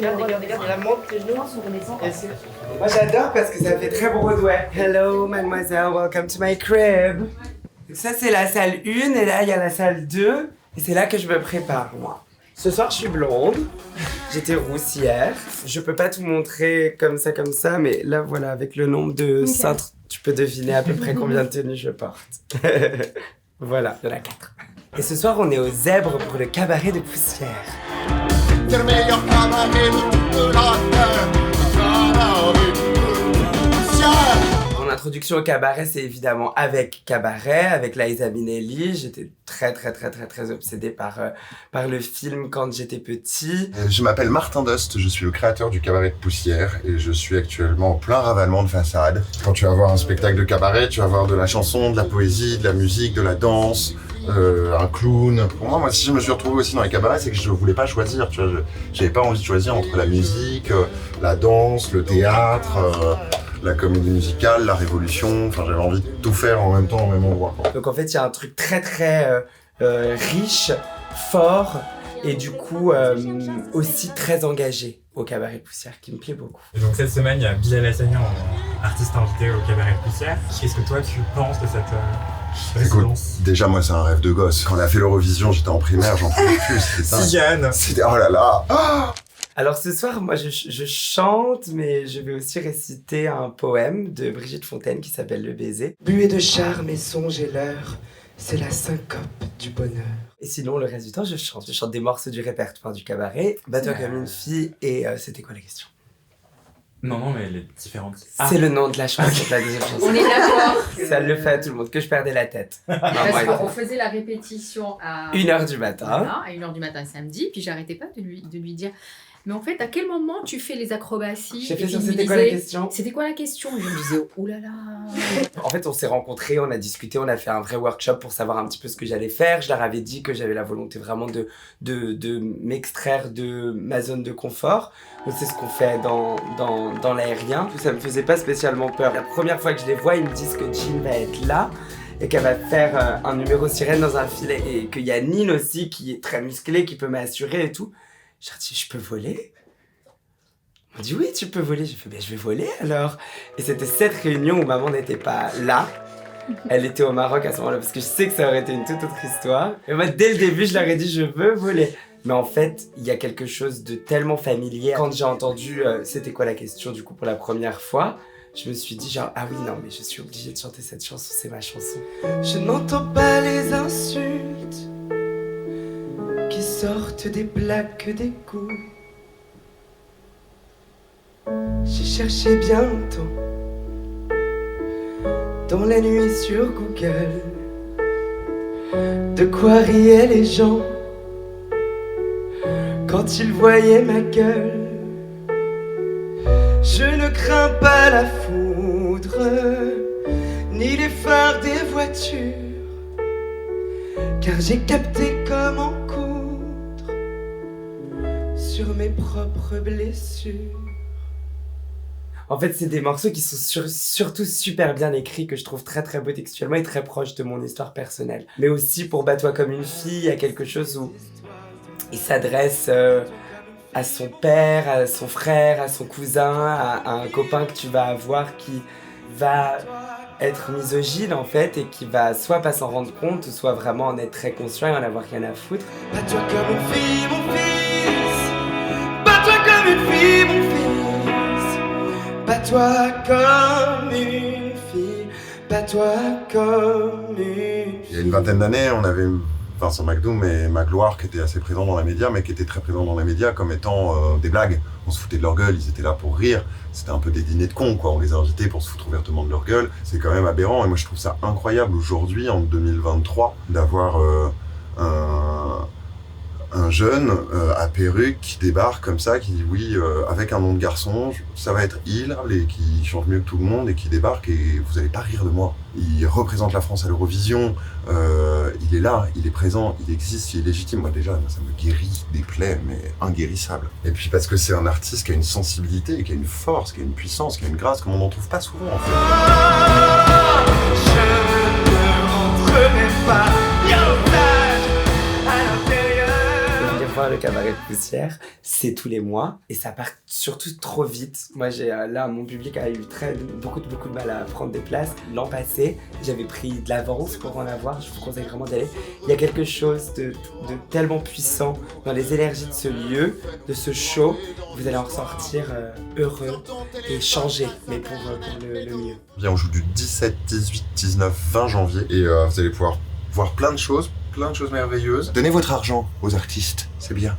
regarde, elle monte les genoux. Moi j'adore parce que ça fait très Broadway. Hello mademoiselle, welcome to my crib. Ça c'est la salle 1 et là il y a la salle 2 et c'est là que je me prépare moi. Ce soir je suis blonde, j'étais roussière. Je peux pas tout montrer comme ça, mais là voilà, avec le nombre de cintres, tu peux deviner à peu près combien de tenues je porte. Voilà, il y en a 4. Et ce soir on est aux Zèbres pour le cabaret de Poussière. C'est le meilleur cabaret de toute la terre. Cabaret de Poussière. Mon introduction au cabaret, c'est évidemment avec Cabaret, avec Liza Minnelli. J'étais très obsédée par le film quand j'étais petit. Je m'appelle Martin Dust, je suis le créateur du cabaret de Poussière et je suis actuellement en plein ravalement de façade. Quand tu vas voir un spectacle de cabaret, tu vas voir de la chanson, de la poésie, de la musique, de la danse, un clown. Pour moi, si je me suis retrouvé aussi dans les cabarets, c'est que je voulais pas choisir, tu vois. J'avais pas envie de choisir entre la musique, la danse, le théâtre, la comédie musicale, la révolution. Enfin, j'avais envie de tout faire en même temps, au même endroit. Donc en fait, il y a un truc très riche, fort et du coup aussi très engagé au cabaret de Poussière qui me plaît beaucoup. Et donc cette semaine, il y a Bilal Hassani en artiste invité au cabaret de Poussière. Qu'est-ce que toi tu penses de cette résidence ? Écoute, déjà moi c'est un rêve de gosse. Quand on a fait l'Eurovision, j'étais en primaire, j'en pouvais plus. C'était ça. Sigan. C'était oh là là. Ah. Alors ce soir, moi je chante, mais je vais aussi réciter un poème de Brigitte Fontaine qui s'appelle Le baiser. Buée de charme et songe et l'heure, c'est la syncope du bonheur. Et sinon, le reste du temps, je chante. Je chante des morceaux du répertoire du cabaret, Bats-toi comme une fille, et c'était quoi la question ? Non, mais elle est différente. C'est le nom de la chanson, de la deuxième chanson. On est d'accord. Ça le fait à tout le monde, que je perdais la tête. Parce qu'on faisait la répétition à 1h du matin. Voilà, à 1h du matin samedi, puis j'arrêtais pas de lui dire mais en fait, à quel moment tu fais les acrobaties ? J'ai fait Et sur il me c'était quoi la disait, question ? C'était quoi la question ? Et je me disais, oh là là. En fait, on s'est rencontrés, on a discuté, on a fait un vrai workshop pour savoir un petit peu ce que j'allais faire. Je leur avais dit que j'avais la volonté vraiment de m'extraire de ma zone de confort. Donc c'est ce qu'on fait dans l'aérien. Tout ça me faisait pas spécialement peur. La première fois que je les vois, ils me disent que Jean va être là et qu'elle va faire un numéro sirène dans un filet. Et qu'il y a Nine aussi qui est très musclée, qui peut m'assurer et tout. Je leur dis, je peux voler ? On m'a dit, oui, tu peux voler. J'ai fait, je vais voler alors. Et c'était cette réunion où maman n'était pas là. Elle était au Maroc à ce moment-là, parce que je sais que ça aurait été une toute autre histoire. Et moi, dès le début, je leur ai dit, je veux voler. Mais en fait, il y a quelque chose de tellement familier. Quand j'ai entendu, c'était quoi la question, du coup, pour la première fois, je me suis dit genre, ah oui, non, mais je suis obligée de chanter cette chanson, c'est ma chanson. Je n'entends pas les insultes qui sortent des plaques d'écoute. J'ai cherché bien longtemps dans la nuit sur Google de quoi riaient les gens quand ils voyaient ma gueule. Je ne crains pas la foudre ni les phares des voitures, car j'ai capté comment coudre sur mes propres blessures. En fait, c'est des morceaux qui sont surtout super bien écrits, que je trouve très beaux textuellement et très proches de mon histoire personnelle. Mais aussi pour Bats-toi comme une fille, il y a quelque chose où il s'adresse à son père, à son frère, à son cousin, à un copain que tu vas avoir qui va être misogyne en fait et qui va soit pas s'en rendre compte, soit vraiment en être très conscient et en avoir rien à foutre. Bats-toi comme une fille, mon fils. Bats-toi comme une fille, mon fils. Bats-toi comme une fille. Bats-toi comme une fille. Il y a une vingtaine d'années, on avait Vincent McDoom et Magloire qui étaient assez présents dans les médias, mais qui étaient très présents dans les médias comme étant des blagues. On se foutait de leur gueule, ils étaient là pour rire. C'était un peu des dîners de cons, quoi. On les a invités pour se foutre ouvertement de leur gueule. C'est quand même aberrant, et moi je trouve ça incroyable aujourd'hui, en 2023, d'avoir un jeune à perruque qui débarque comme ça, qui dit oui, avec un nom de garçon, ça va être il, et qui chante mieux que tout le monde, et qui débarque, et vous allez pas rire de moi. Il représente la France à l'Eurovision, il est là, il est présent, il existe, il est légitime. Moi déjà, ça me guérit des plaies, mais inguérissables. Et puis parce que c'est un artiste qui a une sensibilité, qui a une force, qui a une puissance, qui a une grâce, comme on n'en trouve pas souvent en fait. Je ne rentrerai pas. voir le cabaret de Poussière, c'est tous les mois et ça part surtout trop vite. Moi, là, mon public a eu beaucoup de mal à prendre des places. L'an passé, j'avais pris de l'avance pour en avoir. Je vous conseille vraiment d'y aller. Il y a quelque chose de tellement puissant dans les énergies de ce lieu, de ce show. Vous allez en ressortir heureux et changé, mais pour le mieux. Bien, on joue du 17, 18, 19, 20 janvier et vous allez pouvoir voir plein de choses merveilleuses. Donnez votre argent aux artistes, c'est bien.